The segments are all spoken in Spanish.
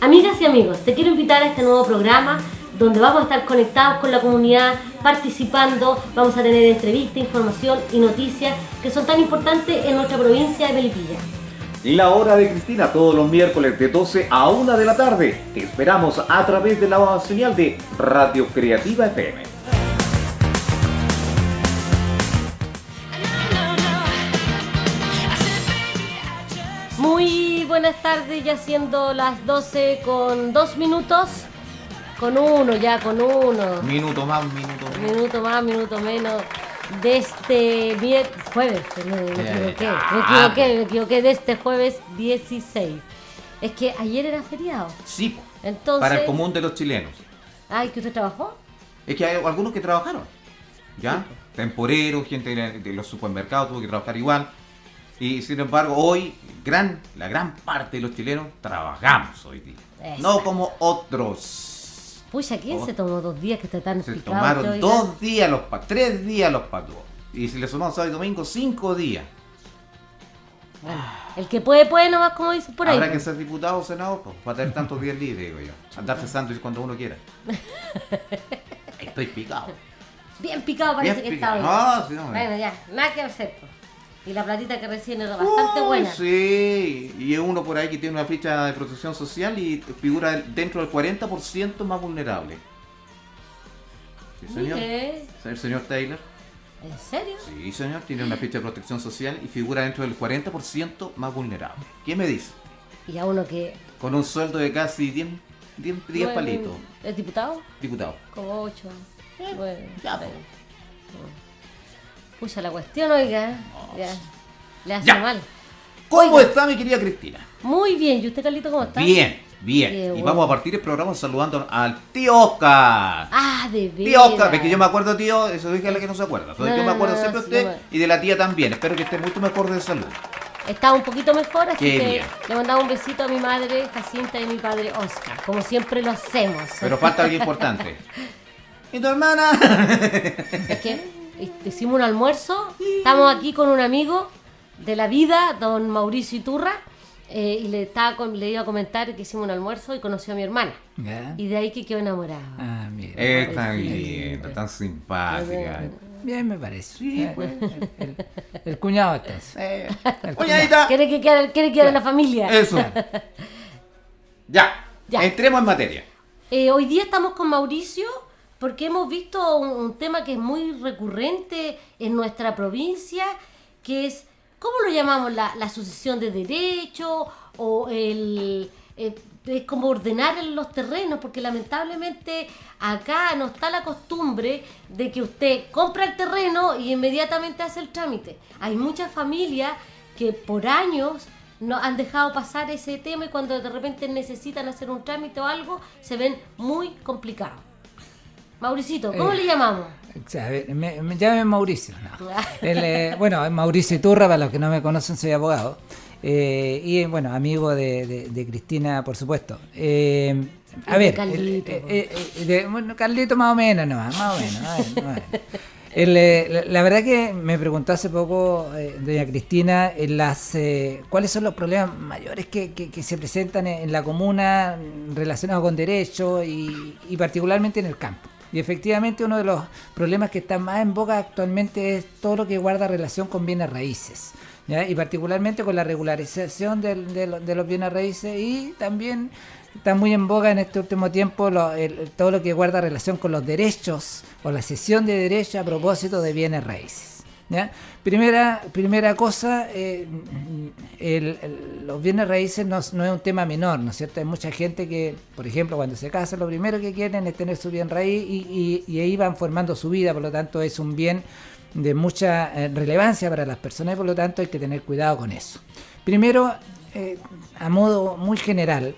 Amigas y amigos, te quiero invitar a este nuevo programa donde vamos a estar conectados con la comunidad, participando, vamos a tener entrevistas, información y noticias que son tan importantes en nuestra provincia de Melipilla. La Hora de Cristina, todos los miércoles de 12 a 1 de la tarde. Te esperamos a través de la señal de Radio Creativa FM. Muy buenas tardes, ya siendo las 12 con 2 minutos. Con uno. Minuto más, minuto menos. Minuto más, minuto menos. De este jueves, me equivoqué, de este jueves 16. Es que ayer era feriado. Sí, entonces, para el común de los chilenos. Ay, ¿que usted trabajó? Es que hay algunos que trabajaron, ¿ya? Sí. Temporeros, gente de los supermercados tuvo que trabajar igual. Y sin embargo, hoy, la gran parte de los chilenos trabajamos hoy día. Exacto. No como otros. Pucha, ¿quién se tomó 2 días que está tan Se picado? tomaron 2 días, 3 días los patrón. Y si le sumamos sábado y domingo, 5 días. Bueno, el que puede nomás, como dicen por ahí. Habrá que ser diputado o senador, pues, para tener tantos días libres, digo yo. Andarse sándwich cuando uno quiera. Estoy picado. Bien picado parece que está hoy. No, sí, no. Bueno, ya, nada que hacer, pues. Y la platita que recién era bastante buena. Sí, y es uno por ahí que tiene una ficha de protección social y figura dentro del 40% más vulnerable. Sí, señor. Mire. El señor Taylor. ¿En serio? Sí, señor, tiene una ficha de protección social y figura dentro del 40% más vulnerable. ¿Quién me dice? Y a uno que... Con un sueldo de casi 10 palitos. ¿Es diputado? Diputado. Como 8. Bueno, Ya, pues. Pucha la cuestión, oiga. No. Ya. Le hace Ya. mal. ¿Cómo Oiga. está mi querida Cristina? Muy bien. ¿Y usted, Carlito, cómo está? Bien. Qué Y bueno. vamos a partir el programa saludando al tío Oscar. Ah, de veras. Tío Oscar, es que yo me acuerdo, tío, eso dije a la que no se acuerda. Entonces yo me acuerdo No, siempre de sí, usted no. y de la tía también. Espero que esté mucho mejor de salud. Está un poquito mejor, así Qué que bien. le mandaba un besito a mi madre Jacinta y a mi padre Oscar, como siempre lo hacemos. Pero falta algo importante. ¿Y tu hermana? Es que hicimos un almuerzo, estamos aquí con un amigo de la vida, don Mauricio Iturra, y le iba a comentar que hicimos un almuerzo y conoció a mi hermana. ¿Ya? Y de ahí que quedó enamorado. Ah, mira. Está Sí. linda, tan simpática. Bien, me parece. Sí, pues. El cuñado está. Cuñadita. ¿Quiere que quede en la familia? Eso. Ya. Ya. Entremos en materia. Hoy día estamos con Mauricio porque hemos visto un tema que es muy recurrente en nuestra provincia, que es, ¿cómo lo llamamos? La sucesión de derechos o es como ordenar los terrenos, porque lamentablemente acá no está la costumbre de que usted compra el terreno y inmediatamente hace el trámite. Hay muchas familias que por años no han dejado pasar ese tema y cuando de repente necesitan hacer un trámite o algo, se ven muy complicados. Mauricito, ¿cómo le llamamos? O sea, a ver, me llame Mauricio. No. Bueno, Mauricio Iturra, para los que no me conocen, soy abogado. Y bueno, amigo de Cristina, por supuesto. A ver, Carlito. bueno, Carlito más o menos, más o menos. La verdad que me preguntó hace poco doña Cristina cuáles son los problemas mayores que se presentan en la comuna relacionados con derechos y particularmente en el campo. Y efectivamente uno de los problemas que está más en boga actualmente es todo lo que guarda relación con bienes raíces, ¿ya? Y particularmente con la regularización de los bienes raíces, y también está muy en boga en este último tiempo todo lo que guarda relación con los derechos o la cesión de derechos a propósito de bienes raíces, ¿ya? Primera cosa, los bienes raíces no es un tema menor, ¿no es cierto? Hay mucha gente que, por ejemplo, cuando se casa, lo primero que quieren es tener su bien raíz y ahí van formando su vida, por lo tanto es un bien de mucha relevancia para las personas y por lo tanto hay que tener cuidado con eso. Primero, a modo muy general,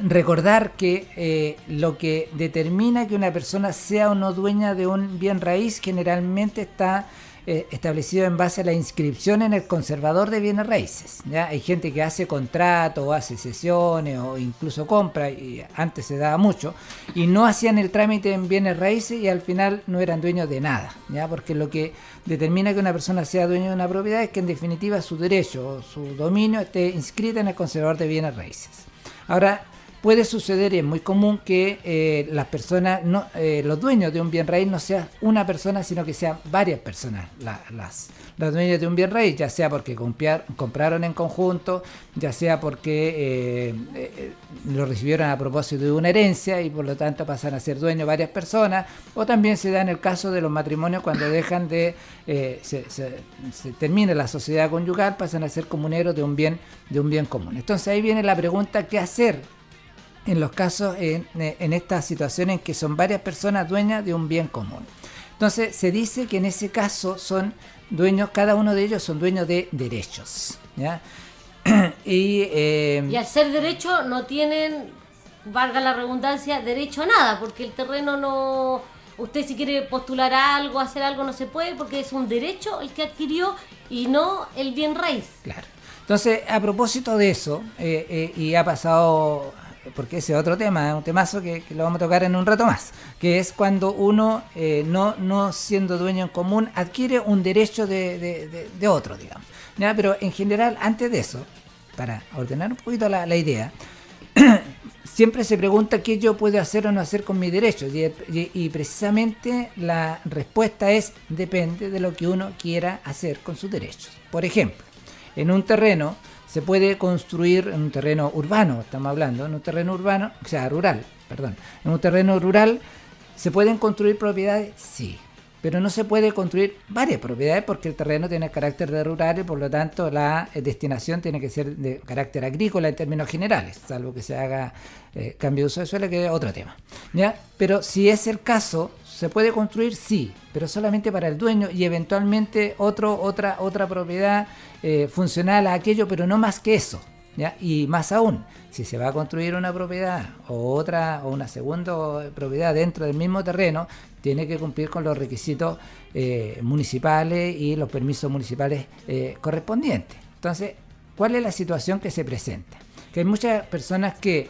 recordar que lo que determina que una persona sea o no dueña de un bien raíz generalmente está establecido en base a la inscripción en el conservador de bienes raíces, ¿ya? Hay gente que hace contratos o hace cesiones o incluso compra, y antes se daba mucho, y no hacían el trámite en bienes raíces y al final no eran dueños de nada, ¿ya? Porque lo que determina que una persona sea dueño de una propiedad es que en definitiva su derecho o su dominio esté inscrito en el conservador de bienes raíces. Ahora, puede suceder, y es muy común, que las personas, los dueños de un bien raíz no sea una persona, sino que sean varias personas las dueñas de un bien raíz, ya sea porque compraron en conjunto, ya sea porque lo recibieron a propósito de una herencia y por lo tanto pasan a ser dueños varias personas, o también se da en el caso de los matrimonios cuando dejan de, se termina la sociedad conyugal, pasan a ser comuneros de un bien común. Entonces ahí viene la pregunta: ¿qué hacer en los casos, en estas situaciones en que son varias personas dueñas de un bien común? Entonces se dice que en ese caso son dueños, cada uno de ellos son dueños de derechos, ¿ya? Y al ser derecho no tienen, valga la redundancia, derecho a nada, porque el terreno no... Usted si quiere postular algo, hacer algo, no se puede, porque es un derecho el que adquirió y no el bien raíz. Claro. Entonces, a propósito de eso, y ha pasado, porque ese es otro tema, un temazo que lo vamos a tocar en un rato más, que es cuando uno, no siendo dueño en común, adquiere un derecho de otro, digamos. ¿Ya? Pero en general, antes de eso, para ordenar un poquito la idea, siempre se pregunta qué yo puedo hacer o no hacer con mis derechos, y precisamente la respuesta es: depende de lo que uno quiera hacer con sus derechos. Por ejemplo, en un terreno se puede construir, en un terreno urbano, estamos hablando, en un terreno urbano, o sea, rural, perdón, en un terreno rural se pueden construir propiedades, sí, pero no se puede construir varias propiedades porque el terreno tiene carácter de rural y por lo tanto la destinación tiene que ser de carácter agrícola en términos generales, salvo que se haga cambio de uso de suelo, que es otro tema, ¿ya? Pero si es el caso, se puede construir, sí, pero solamente para el dueño y eventualmente otra propiedad funcional a aquello, pero no más que eso, ¿ya? Y más aún, si se va a construir una propiedad o una segunda propiedad dentro del mismo terreno, tiene que cumplir con los requisitos municipales y los permisos municipales correspondientes. Entonces, ¿cuál es la situación que se presenta? Que hay muchas personas que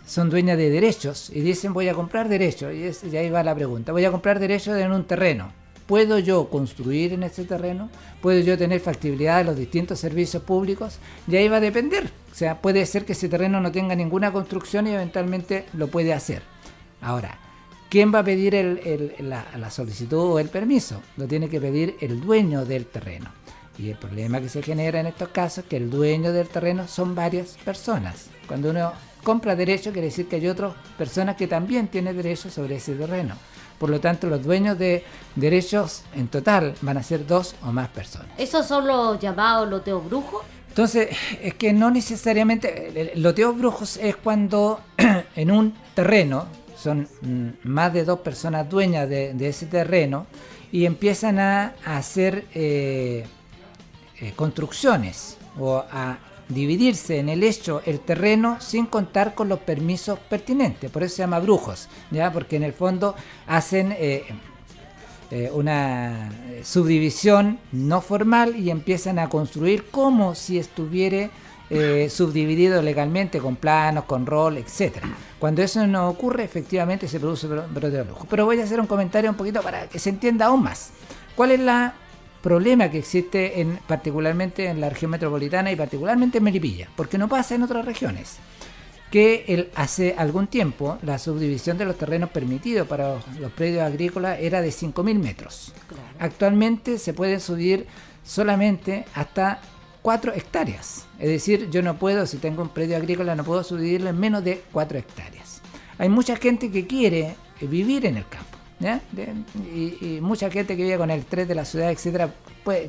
son dueñas de derechos y dicen: voy a comprar derechos, y ahí va la pregunta: voy a comprar derechos en un terreno. ¿Puedo yo construir en ese terreno? ¿Puedo yo tener factibilidad de los distintos servicios públicos? Y ahí va a depender. O sea, puede ser que ese terreno no tenga ninguna construcción y eventualmente lo puede hacer. Ahora, ¿quién va a pedir la solicitud o el permiso? Lo tiene que pedir el dueño del terreno. Y el problema que se genera en estos casos es que el dueño del terreno son varias personas. Cuando uno compra derecho, quiere decir que hay otras personas que también tienen derechos sobre ese terreno. Por lo tanto, los dueños de derechos en total van a ser 2 o más personas. ¿Esos son los llamados loteos brujos? Entonces, es que no necesariamente... Loteos brujos es cuando en un terreno son más de 2 personas dueñas de ese terreno y empiezan a hacer construcciones o a dividirse en el hecho el terreno sin contar con los permisos pertinentes. Por eso se llama brujos, ¿ya? Porque en el fondo hacen una subdivisión no formal y empiezan a construir como si estuviera subdividido legalmente, con planos, con rol, etcétera. Cuando eso no ocurre, efectivamente se produce brote de brujo. Pero voy a hacer un comentario un poquito para que se entienda aún más. ¿Cuál es la problema que existe particularmente en la región metropolitana y particularmente en Melipilla? Porque no pasa en otras regiones. Que hace algún tiempo la subdivisión de los terrenos permitidos para los predios agrícolas era de 5.000 metros. Claro. Actualmente se pueden subir solamente hasta 4 hectáreas. Es decir, yo no puedo, si tengo un predio agrícola, no puedo subdividirlo en menos de 4 hectáreas. Hay mucha gente que quiere vivir en el campo, ¿ya? Y mucha gente que vive con el estrés de la ciudad, etcétera,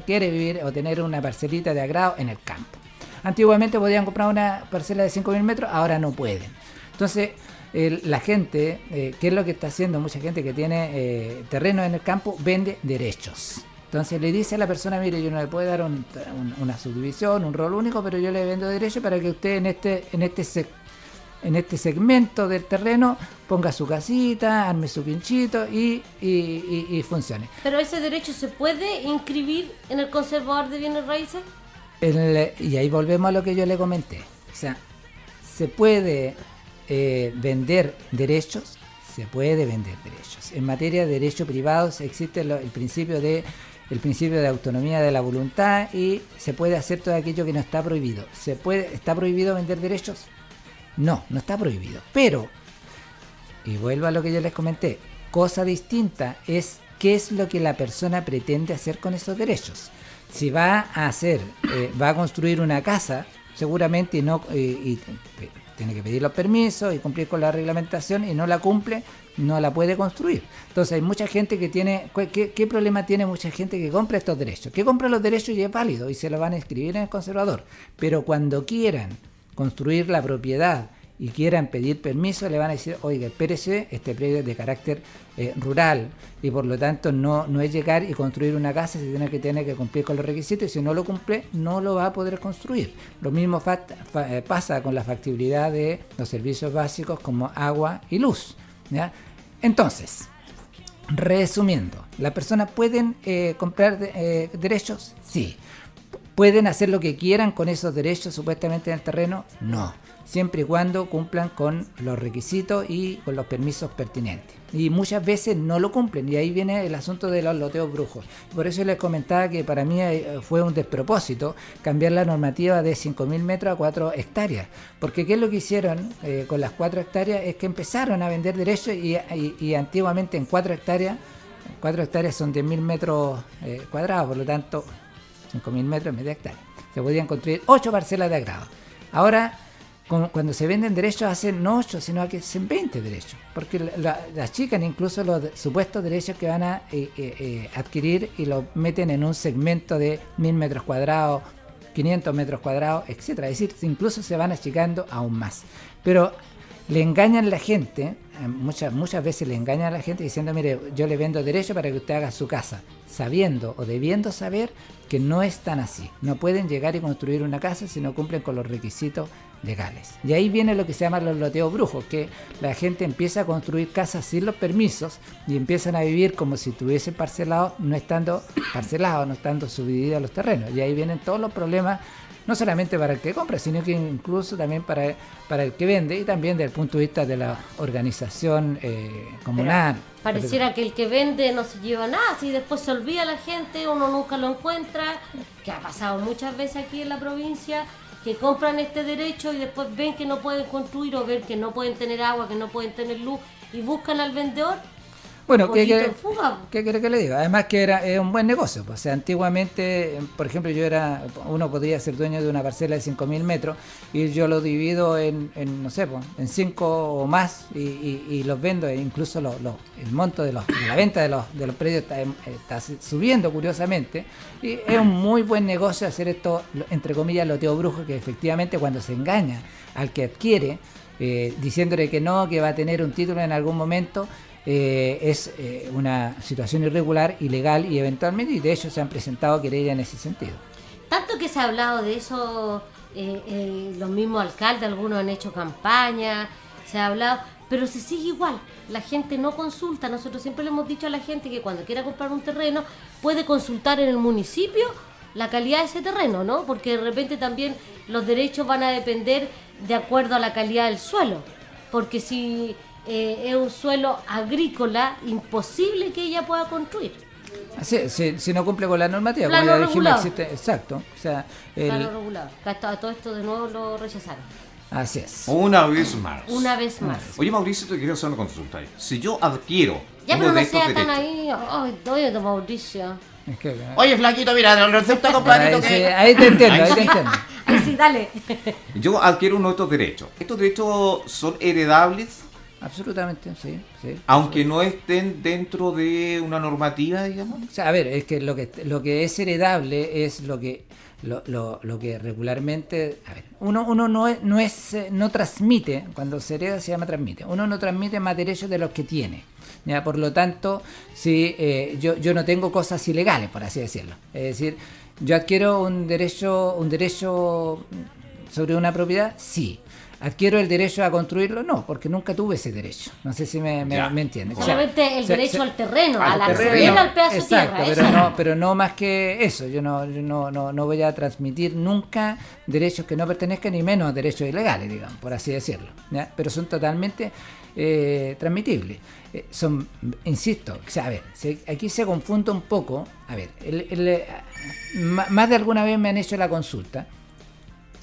quiere vivir o tener una parcelita de agrado en el campo. Antiguamente podían comprar una parcela de 5.000 metros, ahora no pueden. Entonces, la gente, ¿qué es lo que está haciendo? Mucha gente que tiene terreno en el campo vende derechos. Entonces le dice a la persona: mire, yo no le puedo dar una subdivisión, un rol único, pero yo le vendo derecho para que usted en este segmento del terreno ponga su casita, arme su pinchito y funcione. ¿Pero ese derecho se puede inscribir en el conservador de bienes raíces? Y ahí volvemos a lo que yo le comenté. O sea, se puede vender derechos, se puede vender derechos. En materia de derechos privados existe el principio de autonomía de la voluntad y se puede hacer todo aquello que no está prohibido. ¿Está prohibido vender derechos? No está prohibido. Pero, y vuelvo a lo que yo les comenté, cosa distinta es qué es lo que la persona pretende hacer con esos derechos. Si va a construir una casa, seguramente y tiene que pedir los permisos y cumplir con la reglamentación, y no la cumple, no la puede construir. Entonces hay mucha gente que tiene... ¿Qué problema tiene mucha gente que compra estos derechos? Que compra los derechos y es válido y se lo van a inscribir en el conservador. Pero cuando quieran construir la propiedad y quieran pedir permiso, le van a decir, oiga, espérese, este predio es de carácter rural y por lo tanto no es llegar y construir una casa, se tiene que cumplir con los requisitos, y si no lo cumple, no lo va a poder construir. Lo mismo pasa con la factibilidad de los servicios básicos como agua y luz, ¿ya? Entonces, resumiendo, ¿las personas pueden comprar derechos? Sí. ¿Pueden hacer lo que quieran con esos derechos supuestamente en el terreno? No. Siempre y cuando cumplan con los requisitos y con los permisos pertinentes. Y muchas veces no lo cumplen, y ahí viene el asunto de los loteos brujos. Por eso les comentaba que para mí fue un despropósito cambiar la normativa de 5.000 metros a 4 hectáreas. Porque ¿qué es lo que hicieron con las 4 hectáreas? Es que empezaron a vender derechos y antiguamente en 4 hectáreas son 10.000 metros cuadrados, por lo tanto 5.000 metros es media hectárea. Se podían construir 8 parcelas de agrado. Ahora, cuando se venden derechos, hacen no 8, sino que hacen 20 derechos. Porque las chican incluso los supuestos derechos que van a adquirir y los meten en un segmento de 1.000 metros cuadrados, 500 metros cuadrados, etcétera. Es decir, incluso se van achicando aún más. Pero le engañan a la gente, muchas veces le engañan a la gente diciendo, mire, yo le vendo derecho para que usted haga su casa, sabiendo o debiendo saber que no es tan así. No pueden llegar y construir una casa si no cumplen con los requisitos legales. Y ahí viene lo que se llama los loteos brujos, que la gente empieza a construir casas sin los permisos y empiezan a vivir como si tuviesen parcelado, no estando parcelados, no estando subdivididos los terrenos. Y ahí vienen todos los problemas, no solamente para el que compra, sino que incluso también para el que vende, y también desde el punto de vista de la organización comunal. Pero pareciera que el que vende no se lleva nada, si después se olvida la gente, uno nunca lo encuentra, que ha pasado muchas veces aquí en la provincia, que compran este derecho y después ven que no pueden construir, o ven que no pueden tener agua, que no pueden tener luz, y buscan al vendedor. Bueno, ¿qué quiere que le diga? Además que es un buen negocio. Pues, o sea, antiguamente, por ejemplo, uno podría ser dueño de una parcela de 5.000 metros y yo lo divido en no sé, pues, en 5 o más y los vendo, e incluso el monto de la venta de los predios está subiendo curiosamente, y es un muy buen negocio hacer esto, entre comillas, loteo brujo, que efectivamente cuando se engaña al que adquiere, diciéndole que no, que va a tener un título en algún momento, es una situación irregular, ilegal, y eventualmente, y de hecho se han presentado querellas en ese sentido. Tanto que se ha hablado de eso, los mismos alcaldes, algunos han hecho campaña, se ha hablado, pero se sigue igual, la gente no consulta. Nosotros siempre le hemos dicho a la gente que cuando quiera comprar un terreno puede consultar en el municipio la calidad de ese terreno, ¿no? Porque de repente también los derechos van a depender de acuerdo a la calidad del suelo, porque si es un suelo agrícola, imposible que ella pueda construir. Si no cumple con la normativa, plano como ya dijimos, regulado. existe, exacto. O sea, Plano regulado. Todo esto de nuevo lo rechazaron. Así es. Una vez más. Una vez más. Oye, Mauricio, te quiero hacer una consulta ahí. Si yo adquiero Ya, uno pero de no estos sea tan derechos, ahí. Ay, oye, Mauricio. Es que, Oye, flaquito, mira, el recepto completito ahí, que... sí, ahí te entiendo, ahí te entiendo. Ay, sí, dale. yo adquiero uno de estos derechos. ¿Estos derechos son heredables? Absolutamente, sí. Aunque no estén dentro de una normativa, digamos. O sea, a ver, es que lo que es heredable es lo que regularmente, a ver, uno no transmite, cuando se hereda se llama transmite. Uno no transmite más derechos de los que tiene. ¿Ya? Por lo tanto, si yo no tengo cosas ilegales, por así decirlo. Es decir, yo adquiero un derecho sobre una propiedad, sí. ¿Adquiero el derecho a construirlo? No, porque nunca tuve ese derecho. No sé si me entienden. Solamente el derecho al terreno, al acceder terreno, al pedazo exacto, de tierra. pero no más que eso. Yo no voy a transmitir nunca derechos que no pertenezcan, ni menos derechos ilegales, digamos, por así decirlo. ¿Ya? Pero son totalmente transmitibles. Insisto, o sea, a ver, aquí se confunde un poco. A ver, más de alguna vez me han hecho la consulta.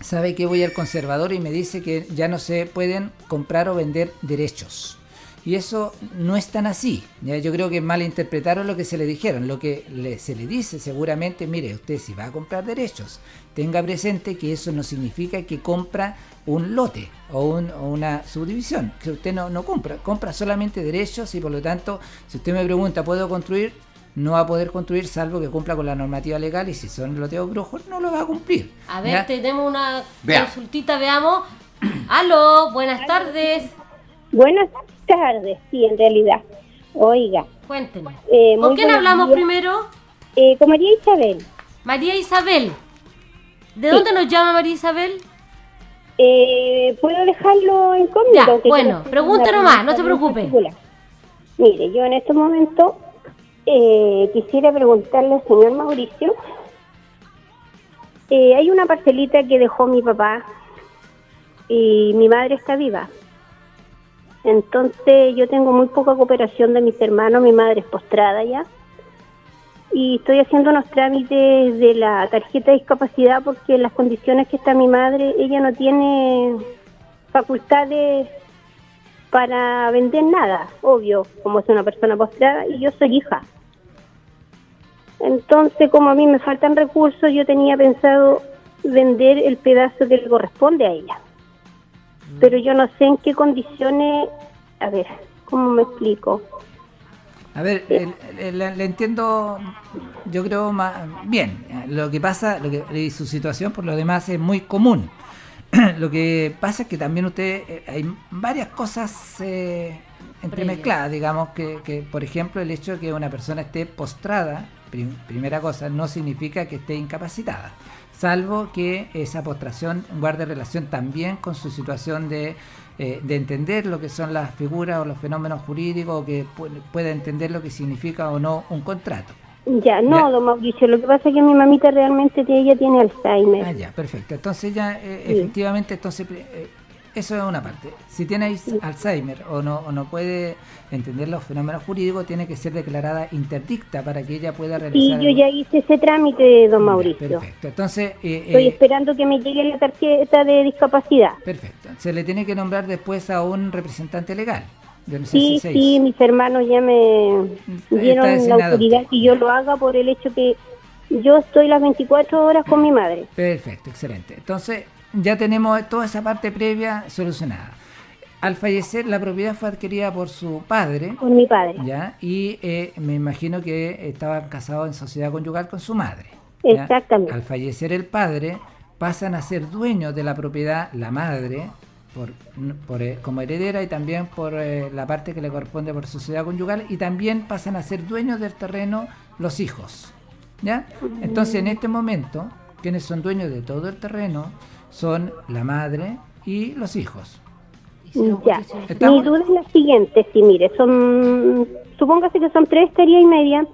sabe que voy al conservador y me dice que ya no se pueden comprar o vender derechos. Y eso no es tan así. ¿Ya? Yo creo que malinterpretaron lo que se le dijeron. Lo que se le dice seguramente, mire, usted si va a comprar derechos, tenga presente que eso no significa que compra un lote o una subdivisión, que usted no compra solamente derechos y por lo tanto, si usted me pregunta, ¿puedo construir? No va a poder construir salvo que cumpla con la normativa legal y si son loteos brujos no lo va a cumplir. A ver, ¿ya? tenemos una Vea. consultita, veamos. Aló, buenas tardes. Buenas tardes, sí, en realidad. Oiga. Cuéntenos. Muy ¿Con quién buenos hablamos días. primero? Con María Isabel. María Isabel. ¿De dónde nos llama María Isabel? ¿Puedo dejarlo incógnito? Ya, Aunque bueno, quiero hacer pregunte una nomás, no se pregunta preocupe. particular. Mire, yo en este momento quisiera preguntarle al señor Mauricio. Hay una parcelita que dejó mi papá y mi madre está viva. Entonces yo tengo muy poca cooperación de mis hermanos, mi madre es postrada ya. Y estoy haciendo unos trámites de la tarjeta de discapacidad porque en las condiciones que está mi madre, ella no tiene facultades para vender nada, obvio, como es una persona postrada y yo soy hija. Entonces, como a mí me faltan recursos, yo tenía pensado vender el pedazo que le corresponde a ella. Pero yo no sé en qué condiciones, a ver, ¿cómo me explico? A ver, le entiendo, yo creo más bien. Lo que pasa, su situación por lo demás es muy común. Lo que pasa es que también hay varias cosas entremezcladas, digamos, que por ejemplo el hecho de que una persona esté postrada, primera cosa, no significa que esté incapacitada, salvo que esa postración guarde relación también con su situación de entender lo que son las figuras o los fenómenos jurídicos, o que pueda entender lo que significa o no un contrato. Ya, no, don Mauricio, lo que pasa es que mi mamita realmente ella tiene Alzheimer. Ah, ya, perfecto. Entonces ya, efectivamente, eso es una parte. Si tiene Alzheimer o no puede entender los fenómenos jurídicos, tiene que ser declarada interdicta para que ella pueda realizar... Sí, yo ya hice ese trámite, don Mauricio. Perfecto. Entonces... estoy esperando que me llegue la tarjeta de discapacidad. Perfecto. Se le tiene que nombrar después a un representante legal. Yo no sé Sí, si se sí, hizo. mis hermanos ya me dieron la designado autoridad usted. que yo lo haga por el hecho que yo estoy las 24 horas con mi madre. Perfecto, excelente. Entonces ya tenemos toda esa parte previa solucionada. Al fallecer, la propiedad fue adquirida por su padre, Con mi padre. ¿ya? Y me imagino que estaban casados en sociedad conyugal con su madre. ¿ya? Exactamente. Al fallecer el padre, pasan a ser dueños de la propiedad la madre, como heredera, y también por la parte que le corresponde por sociedad conyugal, y también pasan a ser dueños del terreno los hijos. ¿ya? Entonces, en este momento, quienes son dueños de todo el terreno son la madre y los hijos. Ya. Mi ¿Estamos? duda es la siguiente, sí, mire, supóngase que son 3 hectáreas y media,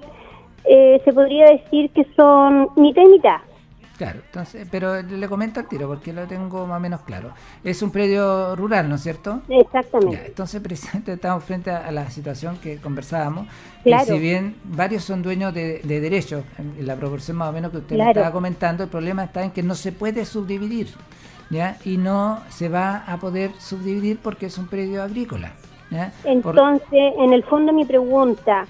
se podría decir que son mitad y mitad. Claro, entonces, pero le comento al tiro porque lo tengo más o menos claro. Es un predio rural, ¿no es cierto? Exactamente. Ya, entonces, precisamente estamos frente a la situación que conversábamos. Claro. Y si bien varios son dueños de derechos, en la proporción más o menos que usted me Claro. estaba comentando, el problema está en que no se puede subdividir, ¿ya? Y no se va a poder subdividir porque es un predio agrícola, ¿ya? Entonces, en el fondo mi pregunta,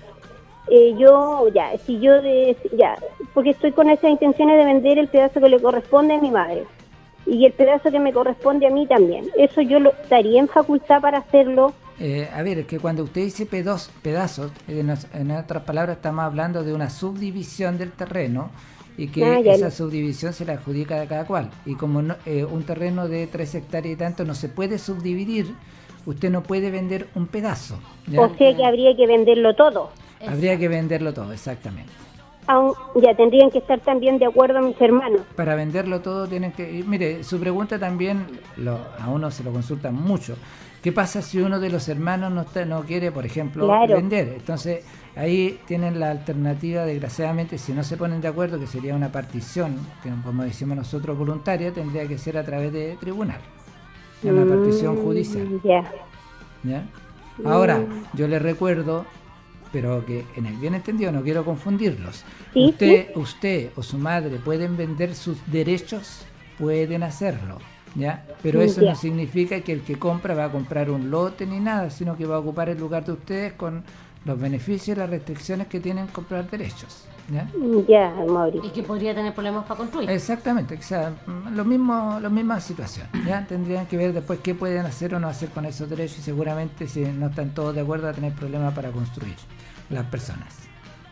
porque estoy con esas intenciones de vender el pedazo que le corresponde a mi madre y el pedazo que me corresponde a mí también. ¿Eso yo lo estaría en facultad para hacerlo? A ver, es que cuando usted dice pedazos, en otras palabras estamos hablando de una subdivisión del terreno y que esa subdivisión se la adjudica a cada cual. Y como un terreno de 3 hectáreas y tanto no se puede subdividir, usted no puede vender un pedazo, ¿ya? O sea que habría que venderlo todo. Habría que venderlo todo, exactamente. Ya tendrían que estar también de acuerdo mis hermanos. Para venderlo todo tienen que... y mire, su pregunta también a uno se lo consulta mucho. ¿Qué pasa si uno de los hermanos no quiere, por ejemplo, vender? Entonces, ahí tienen la alternativa, desgraciadamente, si no se ponen de acuerdo, que sería una partición, que como decimos nosotros, voluntaria, tendría que ser a través de tribunal. Una partición judicial. ¿Ya? Ahora, yo le recuerdo, pero que en el bien entendido no quiero confundirlos. ¿Sí? Usted o su madre pueden vender sus derechos pueden hacerlo, ¿ya? Pero eso no significa que el que compra va a comprar un lote ni nada, sino que va a ocupar el lugar de ustedes con los beneficios y las restricciones que tienen comprar derechos, ¿ya? Ya, Mauricio. Y que podría tener problemas para construir. Exactamente, o sea, la misma situación, ¿ya? Tendrían que ver después qué pueden hacer o no hacer con esos derechos y seguramente si no están todos de acuerdo a tener problemas para construir las personas.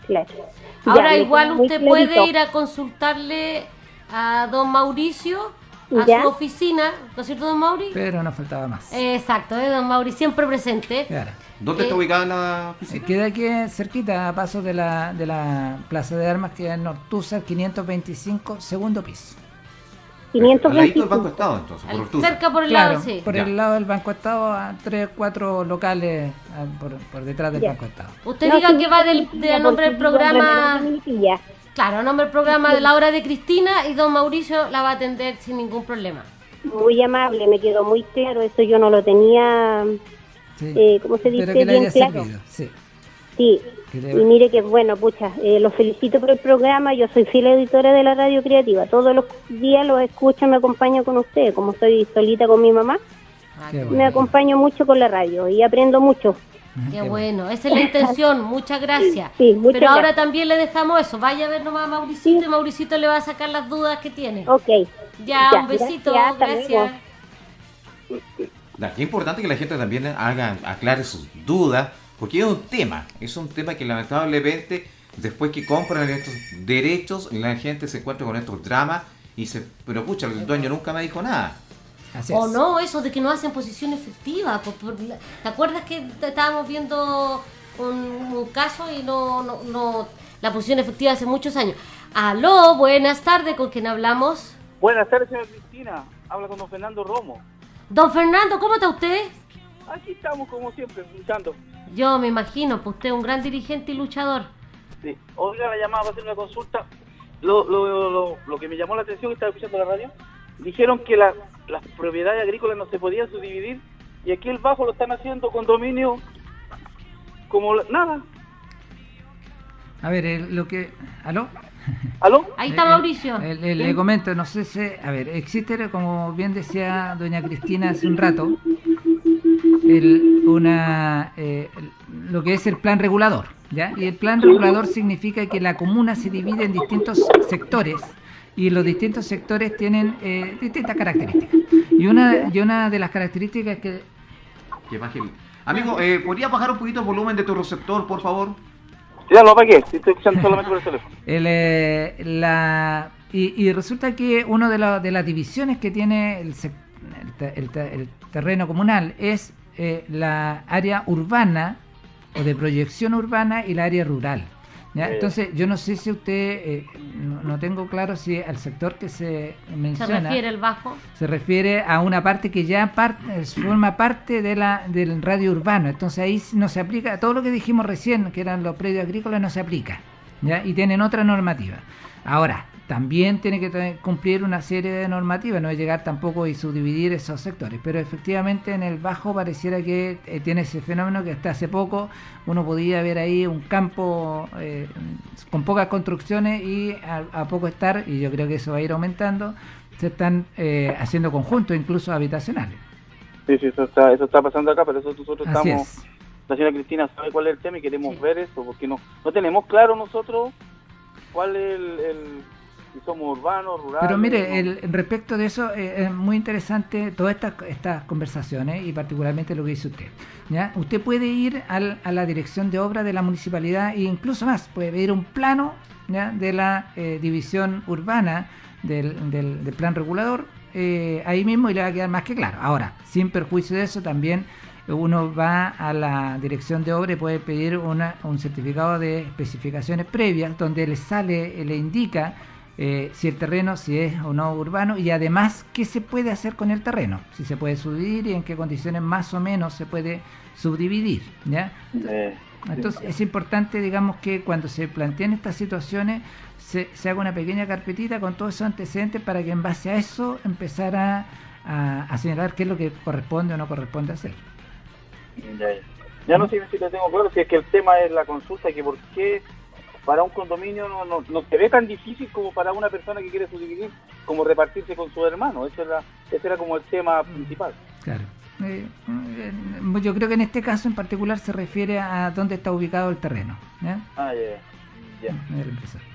Claro. Ahora Ya, igual muy usted clarito. puede ir a consultarle a don Mauricio a Ya. su oficina, ¿no es cierto, don Mauri? Pero nos faltaba más. Exacto, don Mauri siempre presente. Claro. ¿Dónde está ubicada la oficina? Queda aquí cerquita, a pasos de la Plaza de Armas, que es en Ortúzar 525, segundo piso. Al ladito del 525. Banco Estado, entonces, por Ortúzar. Cerca por el Claro, lado, sí. por Ya. el lado del Banco Estado, a 3-4 locales por detrás del Ya. Banco Estado. Usted No, diga sí, que va sí, de a nombre del porque vivo en programa, Remedio, Dominicilla. claro, a nombre del programa de la hora de Cristina y don Mauricio la va a atender sin ningún problema. Muy amable, me quedó muy claro, eso yo no lo tenía, Sí. ¿cómo se dice? Espero que le Bien haya claro. servido. Sí. Sí, Que le- y mire que bueno, pucha, los felicito por el programa, yo soy fiel editora de la Radio Creativa, todos los días los escucho, me acompaño con ustedes, como soy solita con mi mamá, Ah, Qué qué bueno. me acompaño mucho con la radio y aprendo mucho. Qué bueno, esa es la intención, muchas gracias. Sí, muchas Pero ahora gracias. también le dejamos eso, vaya a ver nomás a Mauricito y Mauricito le va a sacar las dudas que tiene. Ok. Ya, un besito, gracias, hasta gracias. luego. Qué importante que la gente también aclare sus dudas, porque es un tema que lamentablemente después que compran estos derechos, la gente se encuentra con estos dramas pero pucha, el dueño nunca me dijo nada. Así es. O no, eso de que no hacen posición efectiva. ¿Te acuerdas que estábamos viendo un caso y no la posición efectiva hace muchos años? Aló, buenas tardes, ¿con quién hablamos? Buenas tardes, señora Cristina. Habla con don Fernando Romo. Don Fernando, ¿cómo está usted? Aquí estamos, como siempre, luchando. Yo me imagino, pues usted es un gran dirigente y luchador. Sí. Oiga, la llamada para hacer una consulta. Lo que me llamó la atención, que estaba escuchando la radio, dijeron que las propiedades agrícolas no se podían subdividir y aquí el Bajo lo están haciendo condominio como nada. A ver, ¿aló? ¿Aló? Ahí está Mauricio. Le comento, no sé si... A ver, existe, como bien decía doña Cristina hace un rato, lo que es el plan regulador, ¿ya? Y el plan regulador significa que la comuna se divide en distintos sectores y los distintos sectores tienen distintas características. Y una de las características que... Que baje Amigo, ¿podrías bajar un poquito el volumen de tu receptor, por favor? Ya lo apagué, estoy escuchando solamente por el teléfono. Y resulta que una de las divisiones que tiene el terreno comunal es la área urbana o de proyección urbana y la área rural, ¿ya? Entonces yo no sé si usted, no tengo claro si al sector que se menciona ¿Se refiere el Bajo? se refiere a una parte que ya forma parte del radio urbano. Entonces ahí no se aplica, todo lo que dijimos recién, que eran los predios agrícolas, no se aplica, ¿ya? Y tienen otra normativa. Ahora, también tiene que cumplir una serie de normativas, no es llegar tampoco y subdividir esos sectores, pero efectivamente en el Bajo pareciera que tiene ese fenómeno que hasta hace poco uno podía ver ahí un campo con pocas construcciones y a poco estar, y yo creo que eso va a ir aumentando, se están haciendo conjuntos incluso habitacionales. Sí, eso está pasando acá, pero eso nosotros Así estamos... es. La señora Cristina sabe cuál es el tema y queremos ver eso, porque no tenemos claro nosotros cuál es si somos urbanos, rurales. Pero mire, ¿no? respecto de eso, es muy interesante todas estas conversaciones y particularmente lo que dice usted, ¿ya? Usted puede ir a la dirección de obra de la municipalidad e incluso más, puede pedir un plano, ¿ya?, de la división urbana del plan regulador, ahí mismo, y le va a quedar más que claro. Ahora, sin perjuicio de eso, también uno va a la dirección de obra y puede pedir un certificado de especificaciones previas donde le indica si el terreno, si es o no urbano, y además qué se puede hacer con el terreno, si se puede subdividir y en qué condiciones más o menos se puede subdividir, ¿ya? Entonces es importante, digamos, que cuando se planteen estas situaciones se haga una pequeña carpetita con todos esos antecedentes para que en base a eso empezar a señalar qué es lo que corresponde o no corresponde hacer. Ya no sé si lo tengo claro, si es que el tema es la consulta, que por qué para un condominio no se ve tan difícil como para una persona que quiere subdividir, como repartirse con su hermano. Ese era como el tema principal. Claro. Yo creo que en este caso en particular se refiere a dónde está ubicado el terreno. ¿Ya? Ya. El empresario.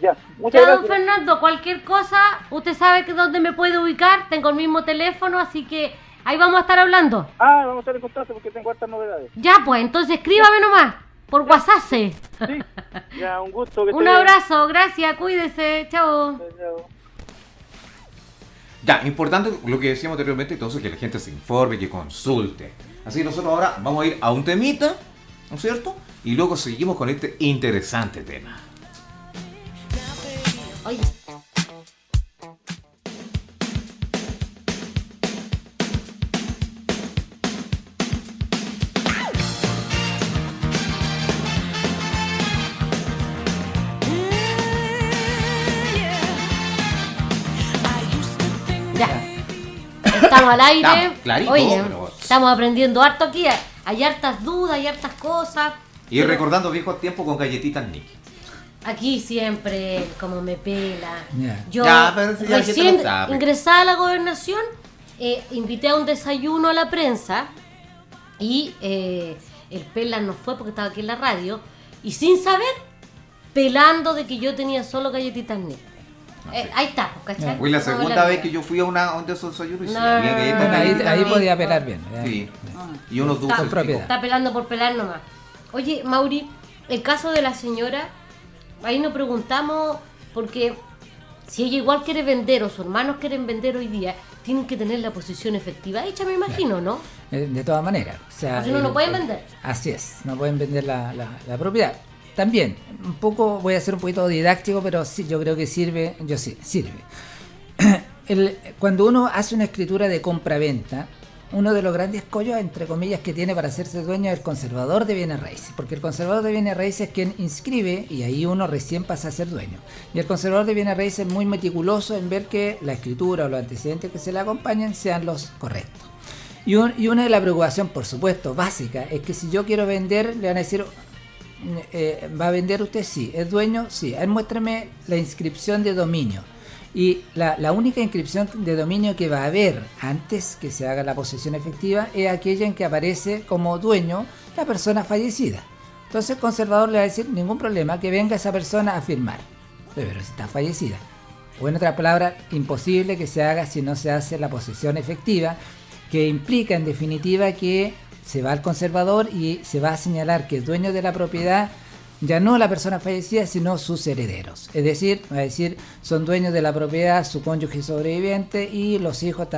Ya, muchas Ya, don gracias. Fernando, cualquier cosa, usted sabe que dónde me puede ubicar, tengo el mismo teléfono, así que ahí vamos a estar hablando. Vamos a estar en contacto porque tengo hartas novedades. Ya, pues, entonces escríbame nomás, por WhatsApp. Sí, ya, un gusto. Que Un esté bien. abrazo, gracias, cuídese, chao. Chao. Ya, importante lo que decíamos anteriormente, entonces que la gente se informe, que consulte. Así que nosotros ahora vamos a ir a un temita, ¿no es cierto? Y luego seguimos con este interesante tema. Oye. Ya. Estamos al aire. Estamos, clarito, Oye, pero- estamos aprendiendo harto aquí. Hay hartas dudas, hay hartas cosas. Y recordando viejos tiempos con galletitas Nicky. Aquí siempre, como me pela. Ya. Yo Ya, pero si ya la gente recién lo sabe. ingresada a la gobernación, invité a un desayuno a la prensa y el Pela no fue porque estaba aquí en la radio y sin saber, pelando de que yo tenía solo galletitas Nick. Ahí está, pues, ¿cachai? Fue la Vamos a segunda hablar vez bien. que yo fui a un de esos desayunos y sí, No, había galletas Bueno, Nicky. ahí podía pelar bien. Sí. Y unos Está- dulces. Con propiedad. Está pelando por pelar nomás. Oye, Mauri, el caso de la señora, ahí nos preguntamos, porque si ella igual quiere vender o sus hermanos quieren vender hoy día, tienen que tener la posición efectiva hecha, me imagino, ¿no? De todas maneras. O sea, O si no, no pueden vender. Así es, no pueden vender la propiedad. También, un poco, voy a ser un poquito didáctico, pero sí, yo creo que sirve, sirve. Cuando uno hace una escritura de compra-venta, uno de los grandes collos, entre comillas, que tiene para hacerse dueño es el conservador de bienes raíces, porque el conservador de bienes raíces es quien inscribe y ahí uno recién pasa a ser dueño. Y el conservador de bienes raíces es muy meticuloso en ver que la escritura o los antecedentes que se le acompañan sean los correctos. Y una de las preocupaciones, por supuesto, básica, es que si yo quiero vender, le van a decir, ¿va a vender usted? Sí. ¿Es dueño? Sí. A ver, muéstrame la inscripción de dominio. Y la única inscripción de dominio que va a haber antes que se haga la posesión efectiva es aquella en que aparece como dueño la persona fallecida. Entonces el conservador le va a decir, ningún problema, que venga esa persona a firmar. Pero si está fallecida. O en otras palabras, imposible que se haga si no se hace la posesión efectiva, que implica en definitiva que se va al conservador y se va a señalar que el dueño de la propiedad ya no la persona fallecida, sino sus herederos. Es decir, va a decir, son dueños de la propiedad su cónyuge sobreviviente y los hijos,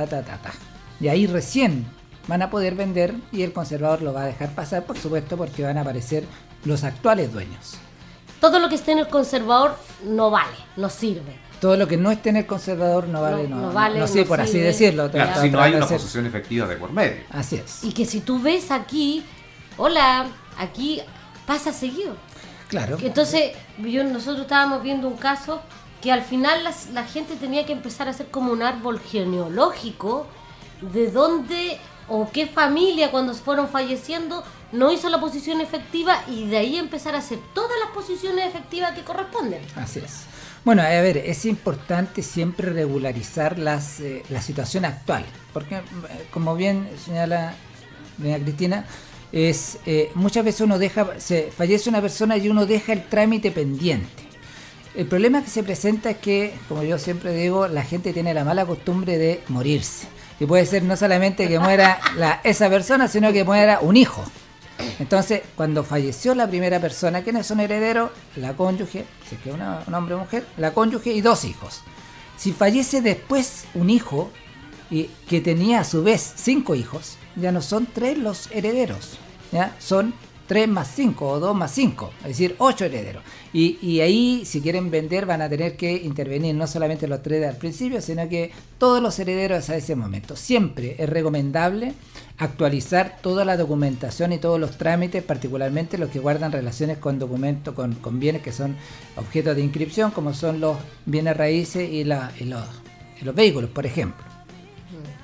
Y ahí recién van a poder vender y el conservador lo va a dejar pasar, por supuesto, porque van a aparecer los actuales dueños. Todo lo que esté en el conservador no vale, no sirve. Todo lo que no esté en el conservador no vale, No vale, no sé, no por así sirve. decirlo. Claro, si no hay Trata de una ser- posesión efectiva de por medio. Así es. Y que si tú ves aquí, hola, aquí pasa seguido. Claro. Entonces, nosotros estábamos viendo un caso que al final la gente tenía que empezar a hacer como un árbol genealógico de dónde o qué familia cuando fueron falleciendo no hizo la posición efectiva y de ahí empezar a hacer todas las posiciones efectivas que corresponden. Así es. Bueno, a ver, es importante siempre regularizar la situación actual, porque como bien señala doña Cristina, muchas veces se fallece una persona y uno deja el trámite pendiente. El problema que se presenta es que, como yo siempre digo, la gente tiene la mala costumbre de morirse. Y puede ser no solamente que muera esa persona, sino que muera un hijo. Entonces, cuando falleció la primera persona, ¿quiénes son herederos? La cónyuge, si es que un hombre o mujer, la cónyuge y 2 hijos. Si fallece después un hijo, y que tenía a su vez 5 hijos, ya no son 3 los herederos, ¿ya? Son 3 más 5 o 2 más 5, es decir, 8 herederos. Y ahí, si quieren vender, van a tener que intervenir no solamente los 3 al principio, sino que todos los herederos a ese momento. Siempre es recomendable actualizar toda la documentación y todos los trámites, particularmente los que guardan relaciones con documentos, con bienes que son objetos de inscripción, como son los bienes raíces y los vehículos, por ejemplo.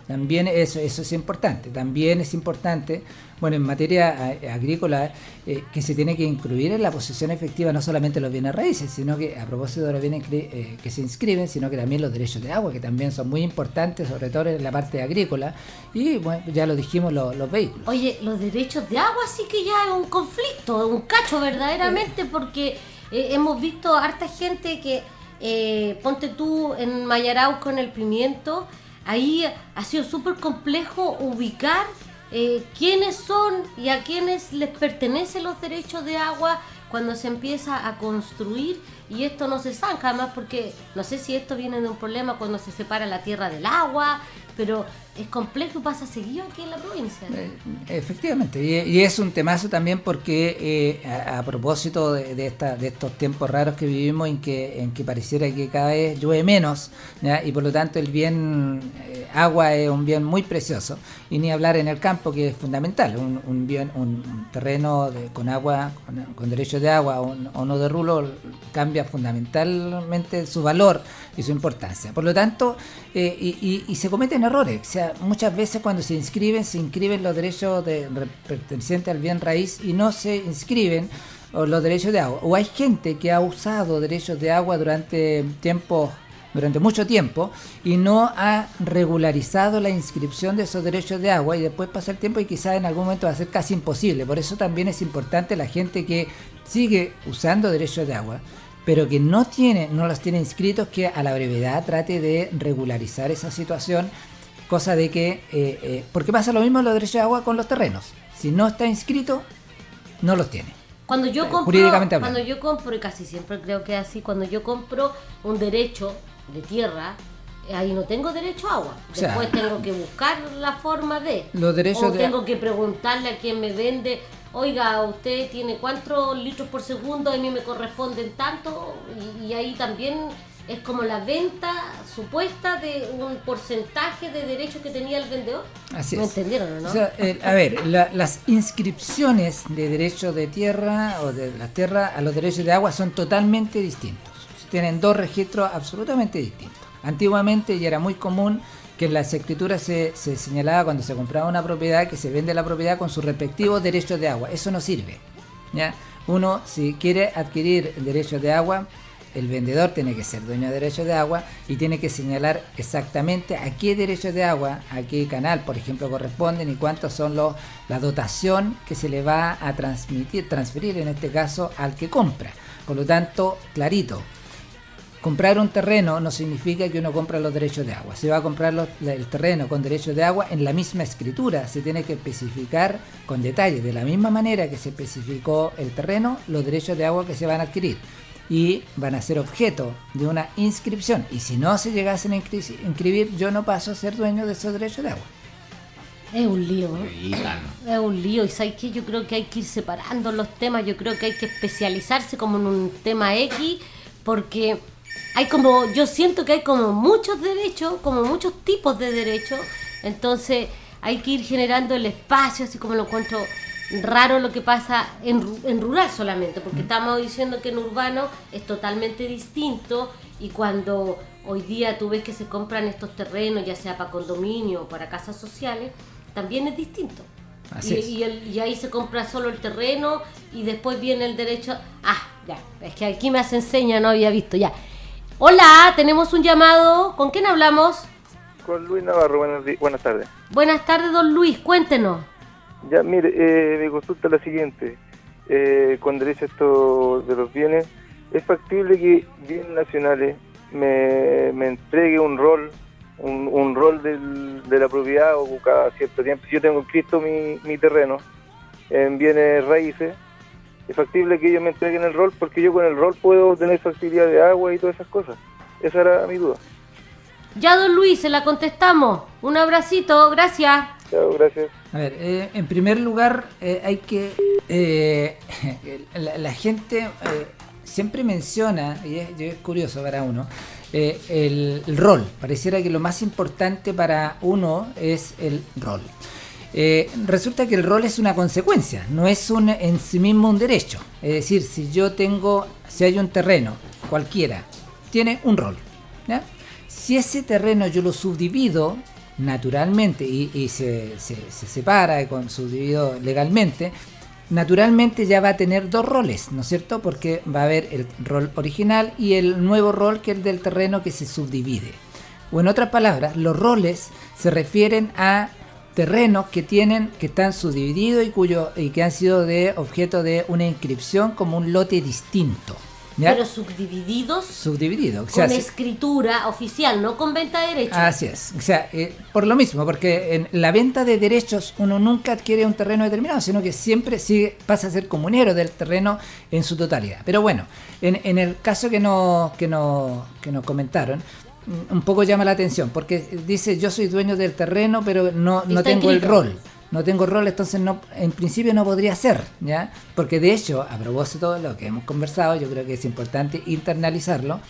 También eso es importante. También es importante, bueno, en materia agrícola, que se tiene que incluir en la posesión efectiva no solamente los bienes raíces, sino que a propósito de los bienes que se inscriben, sino que también los derechos de agua, que también son muy importantes, sobre todo en la parte agrícola, y bueno, ya lo dijimos, los vehículos. Oye, los derechos de agua sí que ya es un conflicto, un cacho verdaderamente, porque hemos visto harta gente que, ponte tú en Mayarau con el pimiento, ahí ha sido súper complejo ubicar quiénes son y a quiénes les pertenecen los derechos de agua cuando se empieza a construir, y esto no se zanja, además porque no sé si esto viene de un problema cuando se separa la tierra del agua, pero es complejo y pasa seguido aquí en la provincia. Efectivamente, y es un temazo también porque a propósito de estos tiempos raros que vivimos en que pareciera que cada vez llueve menos, ¿ya? Y por lo tanto el bien agua es un bien muy precioso, y ni hablar en el campo, que es fundamental, un terreno con agua, con derechos de agua o no de rulo, cambia fundamentalmente su valor y su importancia. Por lo tanto, y se cometen errores. O sea, muchas veces cuando se inscriben los derechos pertenecientes al bien raíz y no se inscriben los derechos de agua. O hay gente que ha usado derechos de agua durante mucho tiempo y no ha regularizado la inscripción de esos derechos de agua, y después pasa el tiempo y quizás en algún momento va a ser casi imposible. Por eso también es importante la gente que sigue usando derechos de agua, pero que no los tiene inscritos, que a la brevedad trate de regularizar esa situación, cosa de que, porque pasa lo mismo en los derechos de agua con los terrenos. Si no está inscrito, no los tiene. Cuando yo compro, y casi siempre creo que es así, cuando yo compro un derecho de tierra, ahí no tengo derecho a agua. Después tengo que buscar la forma de... Los derechos tengo que preguntarle a quien me vende, oiga, usted tiene cuántos litros por segundo, a mí me corresponden tanto, y ahí también es como la venta supuesta de un porcentaje de derechos que tenía el vendedor. Así ¿Me es. entendieron o no? O sea, a ver, las inscripciones de derechos de tierra o de la tierra a los derechos de agua son totalmente distintos. Tienen dos registros absolutamente distintos. Antiguamente ya era muy común que en las escrituras se señalaba, cuando se compraba una propiedad, que se vende la propiedad con sus respectivos derechos de agua. Eso no sirve, ¿ya? Uno, si quiere adquirir derechos de agua, el vendedor tiene que ser dueño de derechos de agua y tiene que señalar exactamente a qué derechos de agua, a qué canal, por ejemplo, corresponden, y cuántos son la dotación que se le va a transferir en este caso al que compra. Por lo tanto, clarito, comprar un terreno no significa que uno compra los derechos de agua. Se va a comprar el terreno con derechos de agua en la misma escritura. Se tiene que especificar con detalle, de la misma manera que se especificó el terreno, los derechos de agua que se van a adquirir. Y van a ser objeto de una inscripción. Y si no se llegasen a inscribir, yo no paso a ser dueño de esos derechos de agua. Es un lío, ¿no? Es un lío, y ¿sabes qué? Yo creo que hay que ir separando los temas. Yo creo que hay que especializarse como en un tema X, porque yo siento que hay como muchos derechos, como muchos tipos de derechos. Entonces hay que ir generando el espacio, así como lo encuentro raro lo que pasa en rural solamente, porque estamos diciendo que en urbano es totalmente distinto, y cuando hoy día tú ves que se compran estos terrenos, ya sea para condominio o para casas sociales, también es distinto. Y ahí se compra solo el terreno y después viene el derecho. Ya, es que aquí me hace seña, no había visto ya. Hola, tenemos un llamado. ¿Con quién hablamos? Con Luis Navarro, buenas tardes. Buenas tardes, don Luis, cuéntenos. Ya, mire, mi consulta es la siguiente. Con derecho a esto de los bienes, ¿es factible que bienes nacionales me entregue un rol de la propiedad, o cada cierto tiempo? Si yo tengo inscrito mi terreno en bienes raíces, ¿es factible que ellos me entreguen el rol? Porque yo con el rol puedo tener facilidad de agua y todas esas cosas. Esa era mi duda. Ya, don Luis, se la contestamos. Un abracito, gracias. Chao, gracias. A ver, en primer lugar, hay que... la gente siempre menciona, y es curioso para uno, el rol. Pareciera que lo más importante para uno es el rol. Resulta que el rol es una consecuencia, no es en sí mismo un derecho. Es decir, si hay un terreno, cualquiera, tiene un rol, ¿ya? Si ese terreno yo lo subdivido naturalmente y se separa con subdividido legalmente, naturalmente ya va a tener dos roles, ¿no es cierto? Porque va a haber el rol original y el nuevo rol, que es el del terreno, que se subdivide. O en otras palabras, los roles se refieren a terrenos que están subdivididos y que han sido de objeto de una inscripción como un lote distinto. ¿Ya? Pero subdivididos Subdividido. con escritura oficial, no con venta de derechos. Así es. O sea, por lo mismo, porque en la venta de derechos uno nunca adquiere un terreno determinado, sino que siempre pasa a ser comunero del terreno en su totalidad. Pero bueno, en el caso que nos comentaron, un poco llama la atención, porque dice: yo soy dueño del terreno, pero no tengo el rol. No tengo rol, entonces en principio no podría ser, ¿ya? Porque de hecho, a propósito de lo que hemos conversado, yo creo que es importante internalizarlo.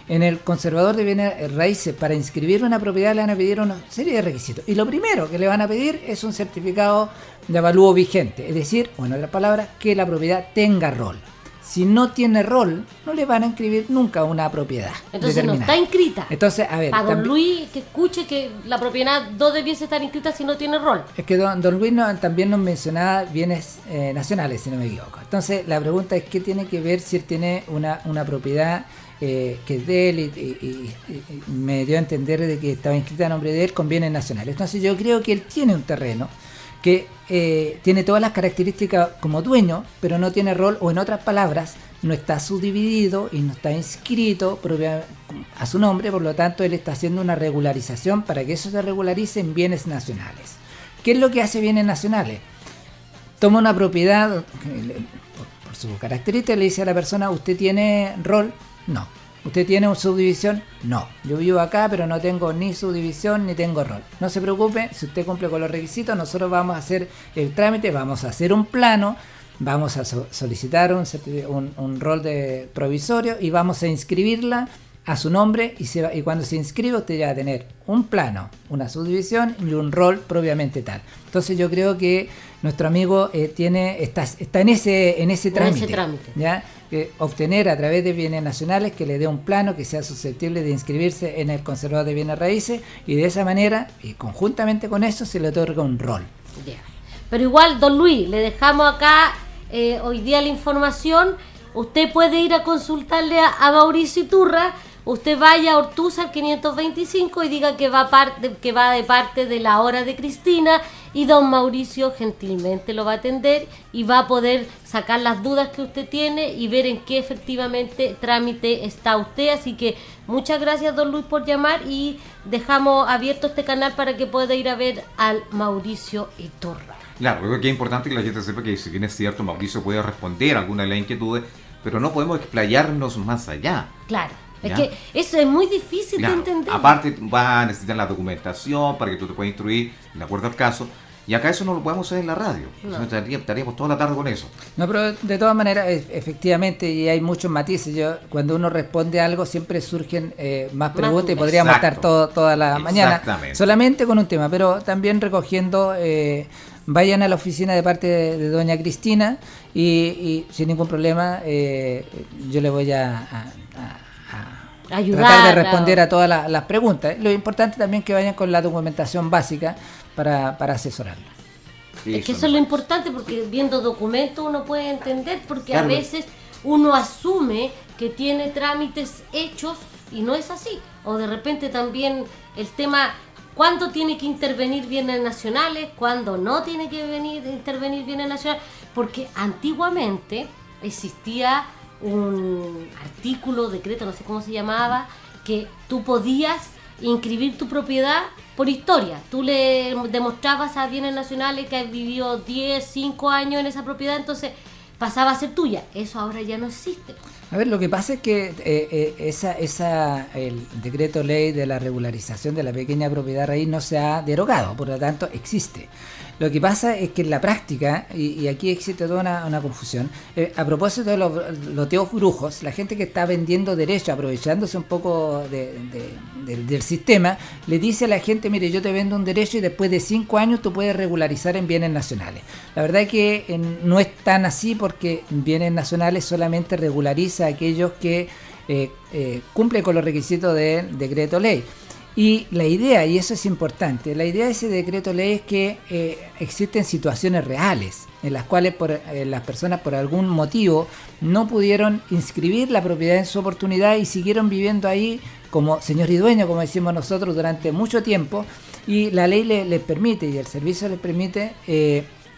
En el conservador de bienes raíces, para inscribir una propiedad le van a pedir una serie de requisitos. Y lo primero que le van a pedir es un certificado de avalúo vigente, es decir, o en otras palabras, que la propiedad tenga rol. Si no tiene rol, no le van a inscribir nunca una propiedad. Entonces no está inscrita. Entonces, a ver. A don Luis, que escuche que la propiedad no debiese estar inscrita si no tiene rol. Es que don Luis también nos mencionaba bienes nacionales, si no me equivoco. Entonces, la pregunta es: ¿qué tiene que ver si él tiene una propiedad que es de él y me dio a entender de que estaba inscrita a nombre de él con bienes nacionales? Entonces, yo creo que él tiene un terreno que tiene todas las características como dueño, pero no tiene rol, o en otras palabras, no está subdividido y no está inscrito a su nombre. Por lo tanto, él está haciendo una regularización para que eso se regularice en bienes nacionales. ¿Qué es lo que hace bienes nacionales? Toma una propiedad, por su característica, le dice a la persona: ¿usted tiene rol? No. ¿Usted tiene una subdivisión? No. Yo vivo acá, pero no tengo ni subdivisión ni tengo rol. No se preocupe, si usted cumple con los requisitos, nosotros vamos a hacer el trámite, vamos a hacer un plano, vamos a solicitar un rol de provisorio y vamos a inscribirla a su nombre, y cuando se inscribe usted ya va a tener un plano, una subdivisión y un rol propiamente tal. Entonces yo creo que nuestro amigo está en ese trámite. ¿Ya? Obtener a través de bienes nacionales que le dé un plano que sea susceptible de inscribirse en el conservador de bienes raíces, y de esa manera, y conjuntamente con eso, se le otorga un rol. Yeah. Pero igual, don Luis, le dejamos acá hoy día la información. Usted puede ir a consultarle a Mauricio Iturra. Usted vaya a Ortúzar 525 y diga que va de parte de la hora de Cristina, y don Mauricio gentilmente lo va a atender y va a poder sacar las dudas que usted tiene y ver en qué efectivamente trámite está usted. Así que muchas gracias, don Luis, por llamar, y dejamos abierto este canal para que pueda ir a ver al Mauricio Iturra. Claro, creo que es importante que la gente sepa que, si bien es cierto, Mauricio puede responder a alguna de las inquietudes, pero no podemos explayarnos más allá. Claro. ¿Ya? Es que eso es muy difícil, claro, de entender. Aparte, va a necesitar la documentación para que tú te puedas instruir de acuerdo al caso. Y acá eso no lo podemos hacer en la radio. No. Estaríamos toda la tarde con eso. No, pero de todas maneras, efectivamente, y hay muchos matices. Cuando uno responde algo, siempre surgen más preguntas y podríamos estar toda la mañana solamente con un tema. Pero también recogiendo, vayan a la oficina de parte de doña Cristina y sin ningún problema yo le voy a ayudar, tratar de responder a todas las preguntas. Lo importante también es que vayan con la documentación básica para asesorarla. Sí, es que eso es lo importante, porque viendo documentos uno puede entender, porque claro, a veces uno asume que tiene trámites hechos y no es así. O de repente también el tema: ¿cuándo tiene que intervenir bienes nacionales? ¿Cuándo no tiene que intervenir bienes nacionales? Porque antiguamente existía un artículo, decreto, no sé cómo se llamaba, que tú podías inscribir tu propiedad por historia. Tú le demostrabas a bienes nacionales que has vivido 10, 5 años en esa propiedad, entonces pasaba a ser tuya. Eso ahora ya no existe. A ver, lo que pasa es que el decreto ley de la regularización de la pequeña propiedad raíz no se ha derogado, por lo tanto existe. Lo que pasa es que en la práctica, y aquí existe toda una confusión, a propósito de los loteos brujos, la gente que está vendiendo derechos, aprovechándose un poco del sistema, le dice a la gente: mire, yo te vendo un derecho y después de 5 años tú puedes regularizar en bienes nacionales. La verdad es que no es tan así, porque bienes nacionales solamente regulariza a aquellos que cumplen con los requisitos del decreto ley. Y la idea, y eso es importante, la idea de ese decreto ley es que existen situaciones reales en las cuales las personas por algún motivo no pudieron inscribir la propiedad en su oportunidad y siguieron viviendo ahí como señor y dueño, como decimos nosotros, durante mucho tiempo, y la ley les permite y el servicio les permite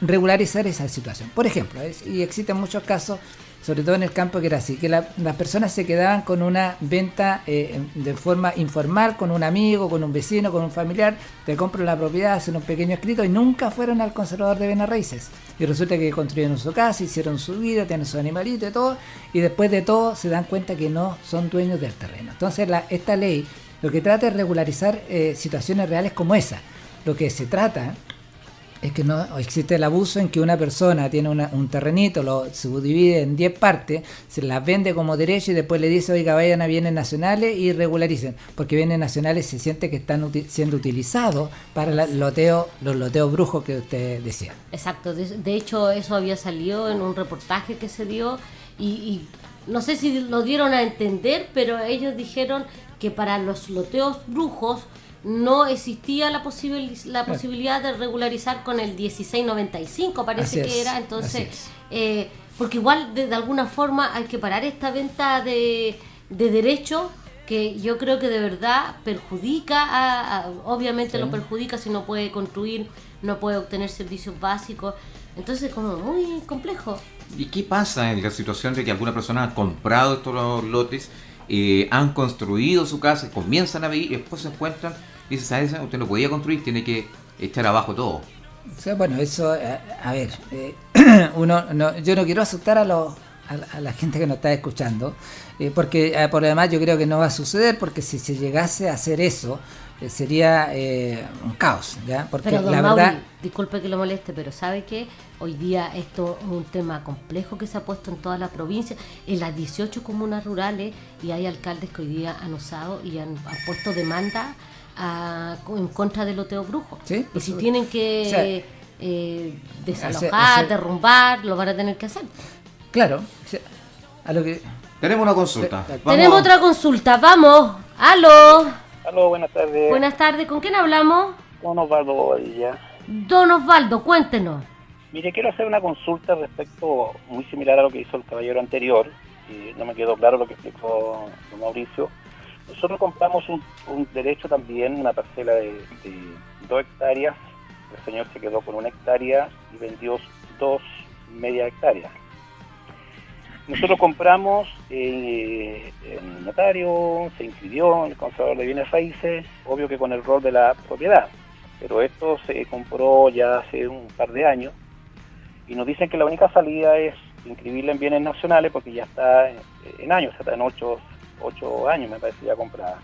regularizar esa situación. Por ejemplo, y existen muchos casos, sobre todo en el campo, que era así, que las personas se quedaban con una venta de forma informal, con un amigo, con un vecino, con un familiar, te compran la propiedad, hacen un pequeño escrito y nunca fueron al conservador de bienes raíces. Y resulta que construyeron su casa, hicieron su vida, tienen sus animalitos y todo, y después de todo se dan cuenta que no son dueños del terreno. Entonces esta ley lo que trata es regularizar situaciones reales como esa. Lo que se trata es que no existe el abuso en que una persona tiene un terrenito, lo subdivide en 10 partes, se las vende como derecho y después le dice, oiga, vayan a bienes nacionales y regularicen, porque bienes nacionales se siente que están siendo utilizados para los loteos brujos que usted decía. Exacto, de hecho eso había salido en un reportaje que se dio y no sé si lo dieron a entender, pero ellos dijeron que para los loteos brujos no existía la posibilidad de regularizar con el 1695, parece que era, entonces, porque igual de alguna forma hay que parar esta venta de derechos que yo creo que de verdad perjudica, obviamente lo perjudica si no puede construir, no puede obtener servicios básicos, entonces como muy complejo. ¿Y qué pasa en la situación de que alguna persona ha comprado estos lotes, han construido su casa, comienzan a vivir y después se encuentran y dicen, ¿sabes? Usted no podía construir, tiene que echar abajo todo? O sea, bueno, eso, a ver, yo no quiero asustar a la gente que nos está escuchando, porque por lo demás yo creo que no va a suceder, porque si se llegase a hacer eso, sería un caos, ¿ya? Porque pero don la Mauri, verdad... disculpe que lo moleste, pero ¿sabe qué? Hoy día esto es un tema complejo que se ha puesto en todas las provincias, en las 18 comunas rurales, y hay alcaldes que hoy día han usado y han puesto demanda en contra del loteo brujo. ¿Sí? Y si tienen que desalojar, derrumbar, lo van a tener que hacer. Claro. A lo que... Tenemos una consulta. Tenemos otra consulta, vamos. ¡Aló! Aló, buenas tardes. Buenas tardes, ¿con quién hablamos? Don Osvaldo Bobadilla. Don Osvaldo, cuéntenos. Mire, quiero hacer una consulta respecto, muy similar a lo que hizo el caballero anterior, y no me quedó claro lo que explicó don Mauricio. Nosotros compramos un derecho también, una parcela de 2 hectáreas, el señor se quedó con 1 hectárea y vendió 2 media hectáreas. Nosotros compramos en notario, se inscribió en el conservador de bienes raíces, obvio que con el rol de la propiedad, pero esto se compró ya hace un par de años y nos dicen que la única salida es inscribirla en bienes nacionales porque ya está en años, está en 8 años me parece ya comprada.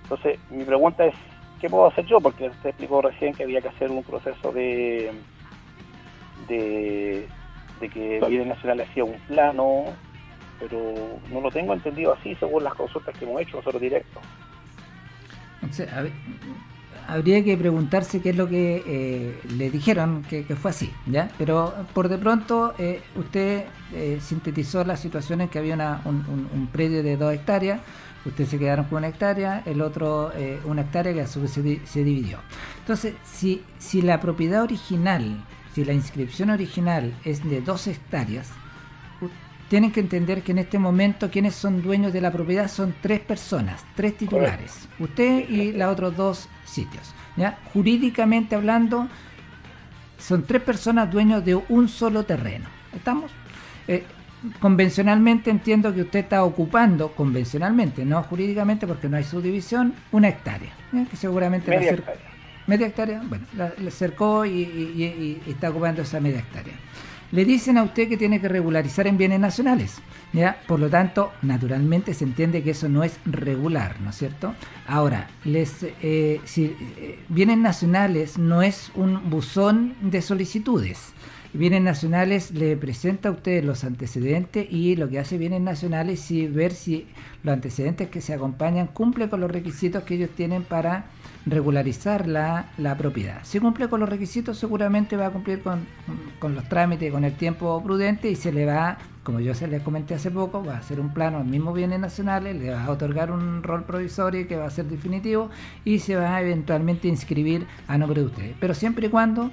Entonces mi pregunta es, ¿qué puedo hacer yo? Porque usted explicó recién que había que hacer un proceso de que Bienes Nacionales hacía un plano, pero no lo tengo entendido así según las consultas que hemos hecho nosotros directos. O sea, habría que preguntarse qué es lo que le dijeron que fue así, ¿ya? Pero por de pronto usted sintetizó la situación en que había un predio de 2 hectáreas, ustedes se quedaron con 1 hectárea, el otro 1 hectárea que a su vez se dividió. Entonces, si la propiedad original, si la inscripción original es de 2 hectáreas, tienen que entender que en este momento quienes son dueños de la propiedad son 3 personas, 3 titulares, usted y los otros 2 sitios, ¿ya? Jurídicamente hablando, son 3 personas dueños de un solo terreno. ¿Estamos? Convencionalmente entiendo que usted está ocupando, convencionalmente, no jurídicamente porque no hay subdivisión, 1 hectárea, que seguramente media hectárea, bueno, la cercó y está ocupando esa media hectárea. Le dicen a usted que tiene que regularizar en bienes nacionales, ¿ya? Por lo tanto, naturalmente se entiende que eso no es regular, ¿no es cierto? Ahora, bienes nacionales no es un buzón de solicitudes. Bienes Nacionales le presenta a usted los antecedentes y lo que hace Bienes Nacionales es ver si los antecedentes que se acompañan cumplen con los requisitos que ellos tienen para regularizar la propiedad. Si cumple con los requisitos, seguramente va a cumplir con los trámites, con el tiempo prudente, y se le va, como yo se les comenté hace poco, va a hacer un plano en mismos bienes nacionales, le va a otorgar un rol provisorio que va a ser definitivo y se va a eventualmente inscribir a nombre de ustedes. Pero siempre y cuando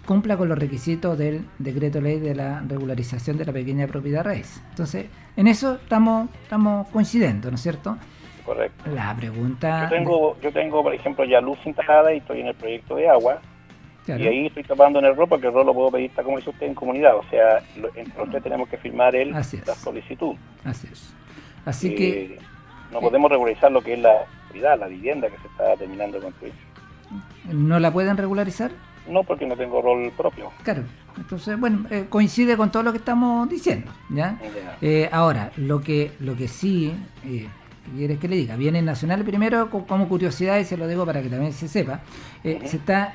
cumpla con los requisitos del decreto ley de la regularización de la pequeña propiedad raíz. Entonces, en eso estamos coincidiendo, ¿no es cierto? Correcto. La pregunta... Yo tengo, por ejemplo, ya luz instalada y estoy en el proyecto de agua. Claro. Y ahí estoy tapando en el rol, porque el rol lo puedo pedir, tal como dice usted, en comunidad. O sea, entre los tres tenemos que firmar la solicitud. Así es. Así que... No podemos regularizar lo que es la propiedad, la vivienda que se está terminando de construir. ¿No la pueden regularizar? No, porque no tengo rol propio. Claro. Entonces, bueno, coincide con todo lo que estamos diciendo, ¿ya? Ahora, lo que sí... ¿quieres que le diga? Bienes nacionales, primero, como curiosidad, y se lo digo para que también se sepa,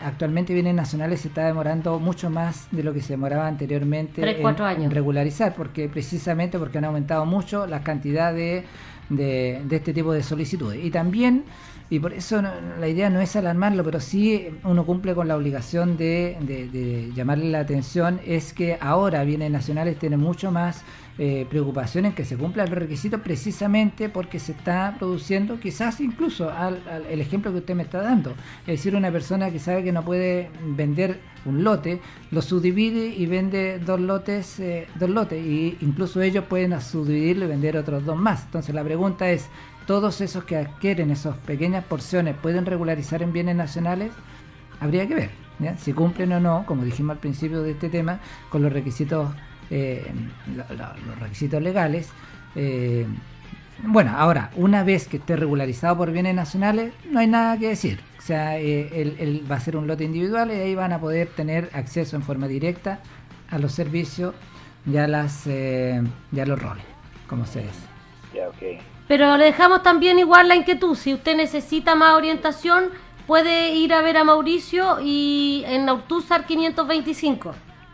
actualmente bienes nacionales se está demorando mucho más de lo que se demoraba anteriormente 3-4 años en regularizar, precisamente porque han aumentado mucho la cantidad de este tipo de solicitudes. Y también, y por eso la idea no es alarmarlo, pero sí uno cumple con la obligación de llamarle la atención, es que ahora bienes nacionales tiene mucho más preocupación en que se cumplan los requisitos, precisamente porque se está produciendo, quizás incluso el ejemplo que usted me está dando, es decir, una persona que sabe que no puede vender un lote, lo subdivide y vende dos lotes, y incluso ellos pueden subdividirlo y vender otros 2 más. Entonces la pregunta es, ¿todos esos que adquieren esas pequeñas porciones pueden regularizar en bienes nacionales? Habría que ver, ¿ya? Si cumplen o no, como dijimos al principio de este tema, con los requisitos los requisitos legales. Bueno, ahora, una vez que esté regularizado por bienes nacionales, no hay nada que decir. O sea, él va a ser un lote individual y ahí van a poder tener acceso en forma directa a los servicios y a los roles, como se dice. Ya, ok. Pero le dejamos también igual la inquietud. Si usted necesita más orientación, puede ir a ver a Mauricio y en Autúzar 525.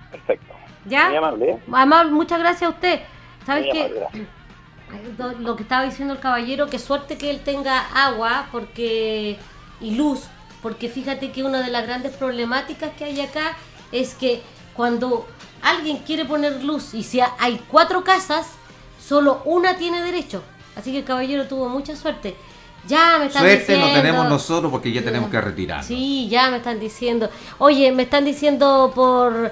Perfecto. ¿Ya? Muy amable. Amable, muchas gracias a usted. ¿Sabes qué? Gracias. Lo que estaba diciendo el caballero, qué suerte que él tenga agua y luz, porque fíjate que una de las grandes problemáticas que hay acá es que cuando alguien quiere poner luz y si hay 4 casas, solo una tiene derecho. Así que el caballero tuvo mucha suerte. Ya me están Suerte diciendo... no tenemos nosotros porque ya tenemos que retirarnos. Sí, ya me están diciendo. Oye, me están diciendo por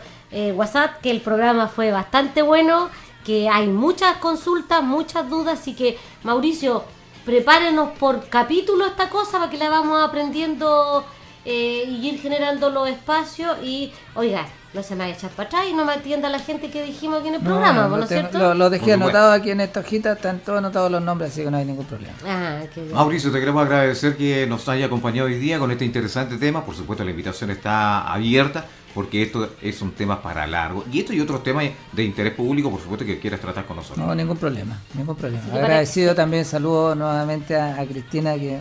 WhatsApp que el programa fue bastante bueno, que hay muchas consultas, muchas dudas, así que Mauricio, prepárenos por capítulo esta cosa para que la vamos aprendiendo y ir generando los espacios y, oiga, no se me vaya a echar para atrás y no me atienda la gente que dijimos aquí en el programa, ¿no es cierto? Lo dejé anotado aquí en esta hojita, están todos anotados los nombres, así que no hay ningún problema. Qué bien. Mauricio, te queremos agradecer que nos haya acompañado hoy día con este interesante tema. Por supuesto, la invitación está abierta porque esto es un tema para largo. Y esto y otros temas de interés público, por supuesto, que quieras tratar con nosotros. No, ningún problema. Agradecido también, saludo nuevamente a Cristina, que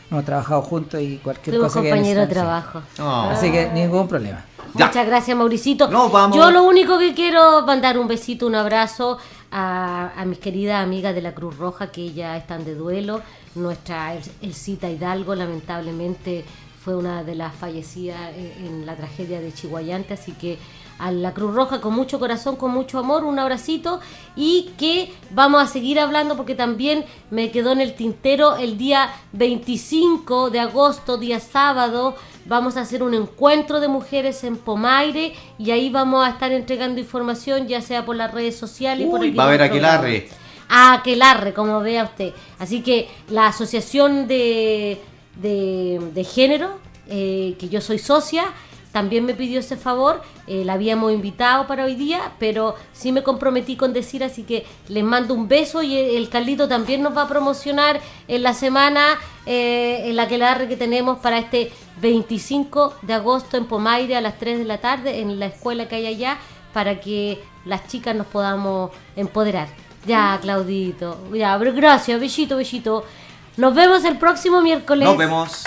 hemos trabajado juntos y cualquier cosa que... compañero de trabajo. Así que ningún problema. Muchas gracias, Mauricito. Vamos. Yo lo único que quiero mandar un besito, un abrazo a mis queridas amigas de la Cruz Roja que ya están de duelo. Nuestra Elcita Hidalgo lamentablemente fue una de las fallecidas en la tragedia de Chihuayante, así que a la Cruz Roja con mucho corazón, con mucho amor, un abracito, y que vamos a seguir hablando porque también me quedó en el tintero el día 25 de agosto, día sábado, vamos a hacer un encuentro de mujeres en Pomaire y ahí vamos a estar entregando información ya sea por las redes sociales y por el va a haber aquelarre. Aquelarre, como vea usted. Así que la asociación de género, que yo soy socia, también me pidió ese favor, la habíamos invitado para hoy día, pero sí me comprometí con decir, así que les mando un beso y el Carlito también nos va a promocionar en la semana el aquelarre que tenemos para este 25 de agosto en Pomaire a las 3 de la tarde en la escuela que hay allá para que las chicas nos podamos empoderar. Ya, Claudito, ya, pero gracias, besito. Nos vemos el próximo miércoles. Nos vemos.